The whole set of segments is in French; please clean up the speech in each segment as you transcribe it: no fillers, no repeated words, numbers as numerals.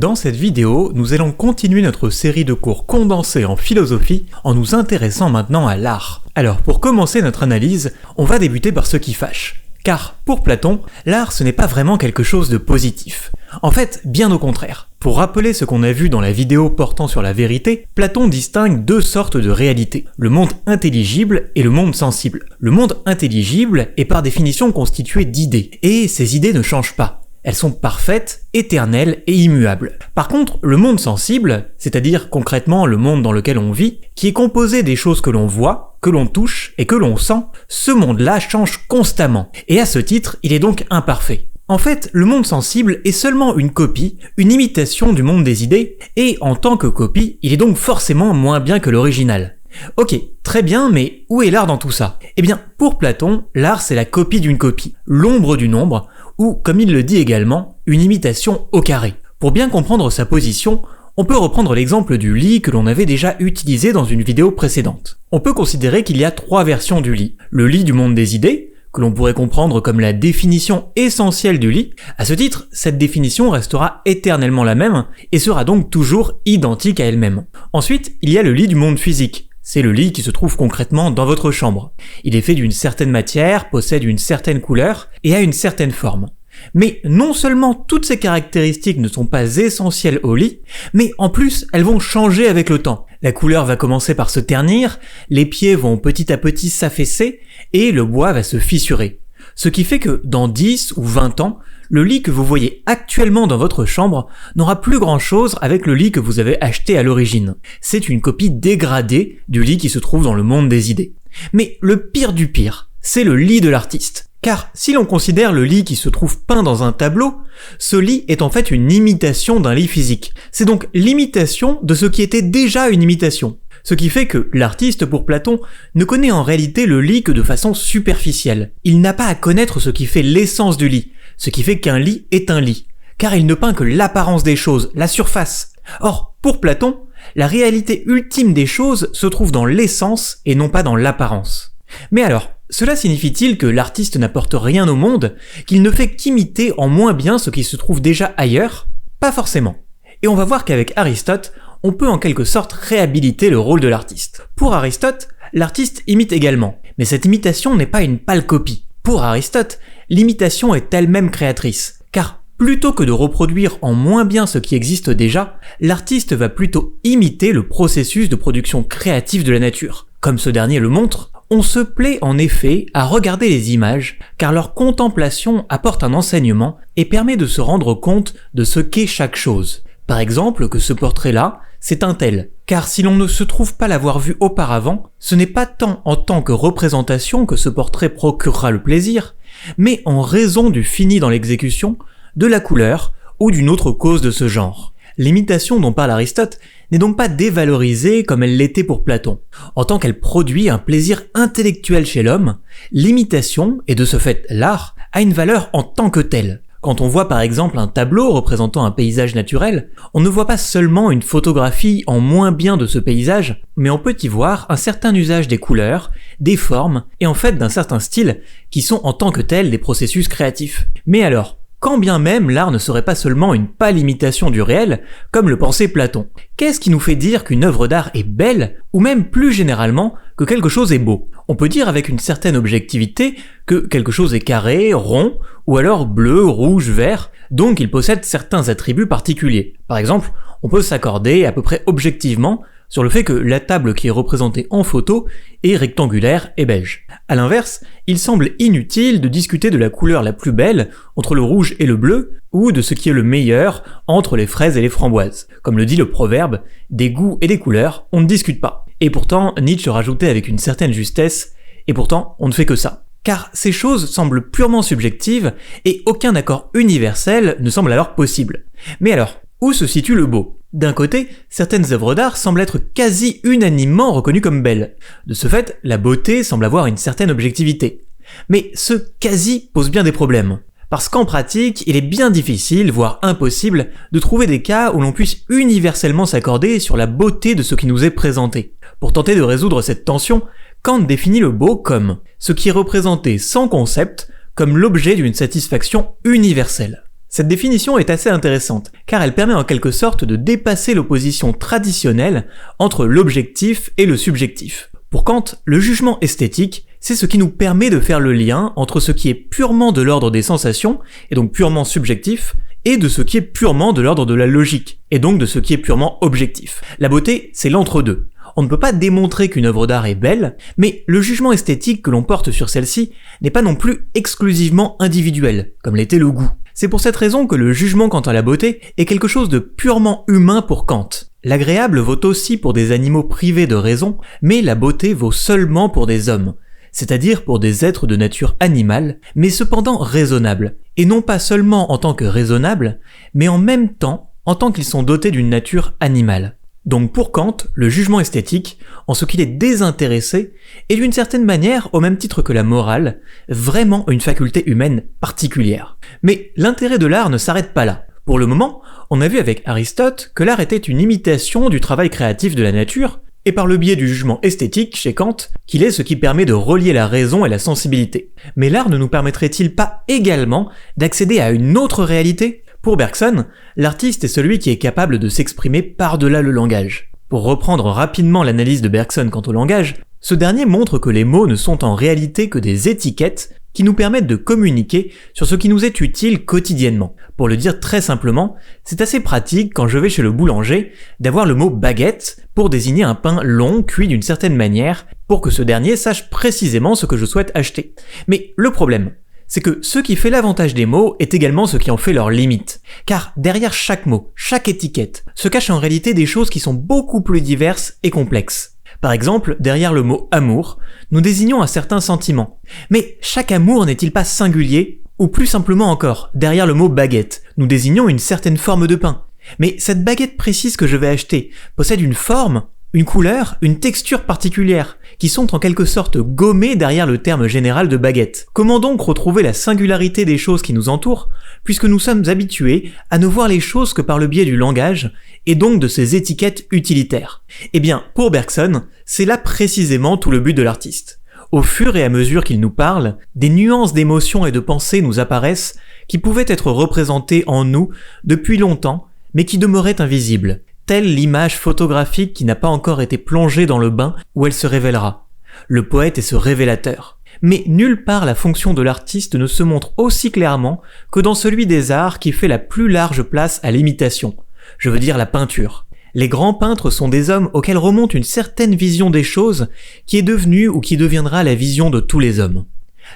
Dans cette vidéo, nous allons continuer notre série de cours condensés en philosophie en nous intéressant maintenant à l'art. Alors pour commencer notre analyse, on va débuter par ce qui fâche. Car pour Platon, l'art ce n'est pas vraiment quelque chose de positif. En fait, bien au contraire. Pour rappeler ce qu'on a vu dans la vidéo portant sur la vérité, Platon distingue deux sortes de réalités, le monde intelligible et le monde sensible. Le monde intelligible est par définition constitué d'idées, et ces idées ne changent pas. Elles sont parfaites, éternelles et immuables. Par contre, le monde sensible, c'est-à-dire concrètement le monde dans lequel on vit, qui est composé des choses que l'on voit, que l'on touche et que l'on sent, ce monde-là change constamment. Et à ce titre, il est donc imparfait. En fait, le monde sensible est seulement une copie, une imitation du monde des idées, et en tant que copie, il est donc forcément moins bien que l'original. Ok, très bien, mais où est l'art dans tout ça ? Eh bien, pour Platon, l'art c'est la copie d'une copie, l'ombre du nombre, ou, comme il le dit également, une imitation au carré. Pour bien comprendre sa position, on peut reprendre l'exemple du lit que l'on avait déjà utilisé dans une vidéo précédente. On peut considérer qu'il y a trois versions du lit. Le lit du monde des idées, que l'on pourrait comprendre comme la définition essentielle du lit. À ce titre, cette définition restera éternellement la même et sera donc toujours identique à elle-même. Ensuite, il y a le lit du monde physique. C'est le lit qui se trouve concrètement dans votre chambre. Il est fait d'une certaine matière, possède une certaine couleur et a une certaine forme. Mais non seulement toutes ces caractéristiques ne sont pas essentielles au lit, mais en plus elles vont changer avec le temps. La couleur va commencer par se ternir, les pieds vont petit à petit s'affaisser et le bois va se fissurer. Ce qui fait que dans 10 ou 20 ans, le lit que vous voyez actuellement dans votre chambre n'aura plus grand chose avec le lit que vous avez acheté à l'origine. C'est une copie dégradée du lit qui se trouve dans le monde des idées. Mais le pire du pire, c'est le lit de l'artiste. Car si l'on considère le lit qui se trouve peint dans un tableau, ce lit est en fait une imitation d'un lit physique. C'est donc l'imitation de ce qui était déjà une imitation. Ce qui fait que l'artiste, pour Platon, ne connaît en réalité le lit que de façon superficielle. Il n'a pas à connaître ce qui fait l'essence du lit, ce qui fait qu'un lit est un lit, car il ne peint que l'apparence des choses, la surface. Or, pour Platon, la réalité ultime des choses se trouve dans l'essence et non pas dans l'apparence. Mais alors, cela signifie-t-il que l'artiste n'apporte rien au monde, qu'il ne fait qu'imiter en moins bien ce qui se trouve déjà ailleurs ? Pas forcément. Et on va voir qu'avec Aristote, on peut en quelque sorte réhabiliter le rôle de l'artiste. Pour Aristote, l'artiste imite également, mais cette imitation n'est pas une pâle copie. Pour Aristote, l'imitation est elle-même créatrice, car plutôt que de reproduire en moins bien ce qui existe déjà, l'artiste va plutôt imiter le processus de production créative de la nature. Comme ce dernier le montre, on se plaît en effet à regarder les images, car leur contemplation apporte un enseignement et permet de se rendre compte de ce qu'est chaque chose. Par exemple, que ce portrait-là, c'est un tel, car si l'on ne se trouve pas l'avoir vu auparavant, ce n'est pas tant en tant que représentation que ce portrait procurera le plaisir, mais en raison du fini dans l'exécution, de la couleur ou d'une autre cause de ce genre. L'imitation dont parle Aristote n'est donc pas dévalorisée comme elle l'était pour Platon. En tant qu'elle produit un plaisir intellectuel chez l'homme, l'imitation, et de ce fait l'art, a une valeur en tant que telle. Quand on voit par exemple un tableau représentant un paysage naturel, on ne voit pas seulement une photographie en moins bien de ce paysage, mais on peut y voir un certain usage des couleurs, des formes, et en fait d'un certain style, qui sont en tant que tels des processus créatifs. Mais alors, quand bien même l'art ne serait pas seulement une pâle imitation du réel, comme le pensait Platon, qu'est-ce qui nous fait dire qu'une œuvre d'art est belle, ou même plus généralement, que quelque chose est beau ? On peut dire avec une certaine objectivité que quelque chose est carré, rond, ou alors bleu, rouge, vert, donc il possède certains attributs particuliers. Par exemple, on peut s'accorder à peu près objectivement sur le fait que la table qui est représentée en photo est rectangulaire et beige. À l'inverse, il semble inutile de discuter de la couleur la plus belle entre le rouge et le bleu, ou de ce qui est le meilleur entre les fraises et les framboises. Comme le dit le proverbe, des goûts et des couleurs, on ne discute pas. Et pourtant, Nietzsche rajoutait avec une certaine justesse, et pourtant, on ne fait que ça. Car ces choses semblent purement subjectives, et aucun accord universel ne semble alors possible. Mais alors, où se situe le beau ? D'un côté, certaines œuvres d'art semblent être quasi unanimement reconnues comme belles. De ce fait, la beauté semble avoir une certaine objectivité. Mais ce quasi pose bien des problèmes. Parce qu'en pratique, il est bien difficile, voire impossible, de trouver des cas où l'on puisse universellement s'accorder sur la beauté de ce qui nous est présenté. Pour tenter de résoudre cette tension, Kant définit le beau comme ce qui est représenté sans concept, comme l'objet d'une satisfaction universelle. Cette définition est assez intéressante, car elle permet en quelque sorte de dépasser l'opposition traditionnelle entre l'objectif et le subjectif. Pour Kant, le jugement esthétique, c'est ce qui nous permet de faire le lien entre ce qui est purement de l'ordre des sensations, et donc purement subjectif, et de ce qui est purement de l'ordre de la logique, et donc de ce qui est purement objectif. La beauté, c'est l'entre-deux. On ne peut pas démontrer qu'une œuvre d'art est belle, mais le jugement esthétique que l'on porte sur celle-ci n'est pas non plus exclusivement individuel, comme l'était le goût. C'est pour cette raison que le jugement quant à la beauté est quelque chose de purement humain pour Kant. L'agréable vaut aussi pour des animaux privés de raison, mais la beauté vaut seulement pour des hommes, c'est-à-dire pour des êtres de nature animale, mais cependant raisonnables, et non pas seulement en tant que raisonnables, mais en même temps en tant qu'ils sont dotés d'une nature animale. Donc pour Kant, le jugement esthétique, en ce qu'il est désintéressé, est d'une certaine manière, au même titre que la morale, vraiment une faculté humaine particulière. Mais l'intérêt de l'art ne s'arrête pas là. Pour le moment, on a vu avec Aristote que l'art était une imitation du travail créatif de la nature, et par le biais du jugement esthétique, chez Kant, qu'il est ce qui permet de relier la raison et la sensibilité. Mais l'art ne nous permettrait-il pas également d'accéder à une autre réalité ? Pour Bergson, l'artiste est celui qui est capable de s'exprimer par-delà le langage. Pour reprendre rapidement l'analyse de Bergson quant au langage, ce dernier montre que les mots ne sont en réalité que des étiquettes qui nous permettent de communiquer sur ce qui nous est utile quotidiennement. Pour le dire très simplement, c'est assez pratique quand je vais chez le boulanger d'avoir le mot baguette pour désigner un pain long cuit d'une certaine manière pour que ce dernier sache précisément ce que je souhaite acheter. Mais le problème, c'est que ce qui fait l'avantage des mots est également ce qui en fait leur limite. Car derrière chaque mot, chaque étiquette, se cachent en réalité des choses qui sont beaucoup plus diverses et complexes. Par exemple, derrière le mot amour, nous désignons un certain sentiment. Mais chaque amour n'est-il pas singulier ? Ou plus simplement encore, derrière le mot baguette, nous désignons une certaine forme de pain. Mais cette baguette précise que je vais acheter possède une forme, une couleur, une texture particulière, qui sont en quelque sorte gommées derrière le terme général de baguette. Comment donc retrouver la singularité des choses qui nous entourent, puisque nous sommes habitués à ne voir les choses que par le biais du langage, et donc de ces étiquettes utilitaires ? Eh bien, pour Bergson, c'est là précisément tout le but de l'artiste. Au fur et à mesure qu'il nous parle, des nuances d'émotions et de pensées nous apparaissent qui pouvaient être représentées en nous depuis longtemps, mais qui demeuraient invisibles. Telle l'image photographique qui n'a pas encore été plongée dans le bain où elle se révélera. Le poète est ce révélateur. Mais nulle part la fonction de l'artiste ne se montre aussi clairement que dans celui des arts qui fait la plus large place à l'imitation. Je veux dire la peinture. Les grands peintres sont des hommes auxquels remonte une certaine vision des choses qui est devenue ou qui deviendra la vision de tous les hommes.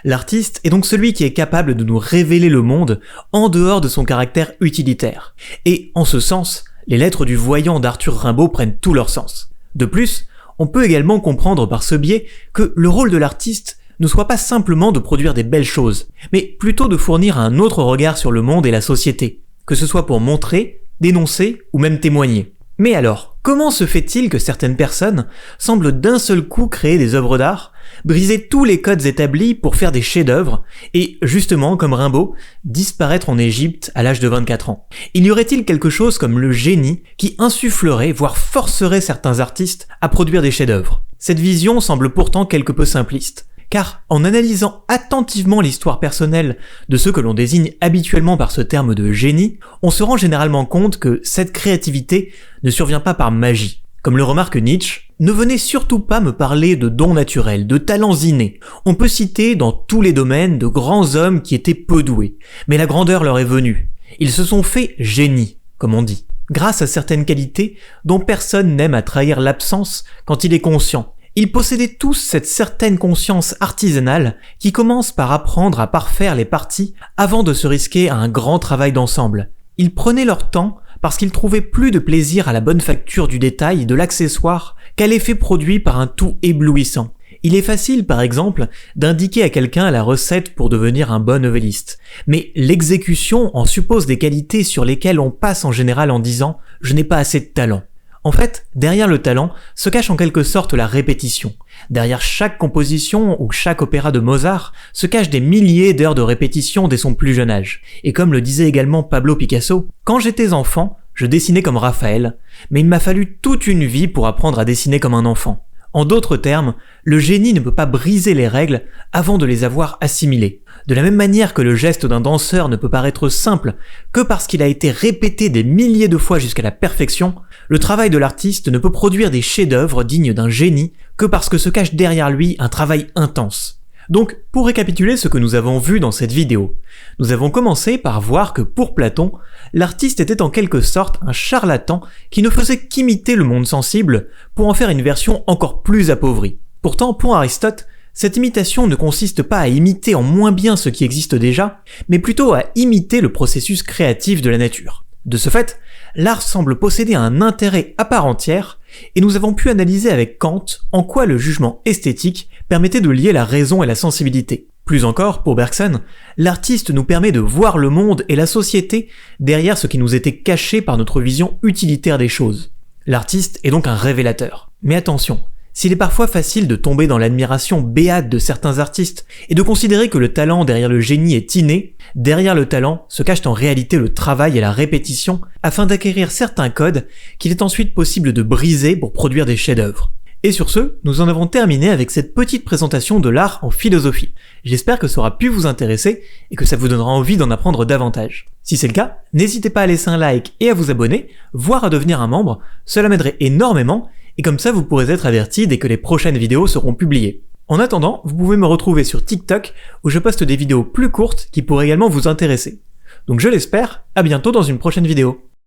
L'artiste est donc celui qui est capable de nous révéler le monde en dehors de son caractère utilitaire. Et en ce sens, les lettres du voyant d'Arthur Rimbaud prennent tout leur sens. De plus, on peut également comprendre par ce biais que le rôle de l'artiste ne soit pas simplement de produire des belles choses, mais plutôt de fournir un autre regard sur le monde et la société, que ce soit pour montrer, dénoncer ou même témoigner. Mais alors, comment se fait-il que certaines personnes semblent d'un seul coup créer des œuvres d'art, briser tous les codes établis pour faire des chefs-d'œuvre et, justement, comme Rimbaud, disparaître en Égypte à l'âge de 24 ans ? Il y aurait-il quelque chose comme le génie qui insufflerait, voire forcerait certains artistes à produire des chefs-d'œuvre ? Cette vision semble pourtant quelque peu simpliste. Car en analysant attentivement l'histoire personnelle de ceux que l'on désigne habituellement par ce terme de génie, on se rend généralement compte que cette créativité ne survient pas par magie. Comme le remarque Nietzsche, ne venez surtout pas me parler de dons naturels, de talents innés. On peut citer dans tous les domaines de grands hommes qui étaient peu doués, mais la grandeur leur est venue. Ils se sont fait génies, comme on dit, grâce à certaines qualités dont personne n'aime à trahir l'absence quand il est conscient. Ils possédaient tous cette certaine conscience artisanale qui commence par apprendre à parfaire les parties avant de se risquer à un grand travail d'ensemble. Ils prenaient leur temps parce qu'ils trouvaient plus de plaisir à la bonne facture du détail et de l'accessoire qu'à l'effet produit par un tout éblouissant. Il est facile, par exemple, d'indiquer à quelqu'un la recette pour devenir un bon novelliste. Mais l'exécution en suppose des qualités sur lesquelles on passe en général en disant « je n'ai pas assez de talent ». En fait, derrière le talent se cache en quelque sorte la répétition. Derrière chaque composition ou chaque opéra de Mozart se cachent des milliers d'heures de répétition dès son plus jeune âge. Et comme le disait également Pablo Picasso, « Quand j'étais enfant, je dessinais comme Raphaël, mais il m'a fallu toute une vie pour apprendre à dessiner comme un enfant. » En d'autres termes, le génie ne peut pas briser les règles avant de les avoir assimilées. De la même manière que le geste d'un danseur ne peut paraître simple que parce qu'il a été répété des milliers de fois jusqu'à la perfection, le travail de l'artiste ne peut produire des chefs-d'œuvre dignes d'un génie que parce que se cache derrière lui un travail intense. Donc, pour récapituler ce que nous avons vu dans cette vidéo, nous avons commencé par voir que pour Platon, l'artiste était en quelque sorte un charlatan qui ne faisait qu'imiter le monde sensible pour en faire une version encore plus appauvrie. Pourtant, pour Aristote, cette imitation ne consiste pas à imiter en moins bien ce qui existe déjà, mais plutôt à imiter le processus créatif de la nature. De ce fait, l'art semble posséder un intérêt à part entière, et nous avons pu analyser avec Kant en quoi le jugement esthétique permettait de lier la raison et la sensibilité. Plus encore, pour Bergson, l'artiste nous permet de voir le monde et la société derrière ce qui nous était caché par notre vision utilitaire des choses. L'artiste est donc un révélateur. Mais attention, s'il est parfois facile de tomber dans l'admiration béate de certains artistes et de considérer que le talent derrière le génie est inné, derrière le talent se cache en réalité le travail et la répétition afin d'acquérir certains codes qu'il est ensuite possible de briser pour produire des chefs-d'œuvre. Et sur ce, nous en avons terminé avec cette petite présentation de l'art en philosophie. J'espère que ça aura pu vous intéresser et que ça vous donnera envie d'en apprendre davantage. Si c'est le cas, n'hésitez pas à laisser un like et à vous abonner, voire à devenir un membre, cela m'aiderait énormément, et comme ça vous pourrez être averti dès que les prochaines vidéos seront publiées. En attendant, vous pouvez me retrouver sur TikTok où je poste des vidéos plus courtes qui pourraient également vous intéresser. Donc je l'espère, à bientôt dans une prochaine vidéo.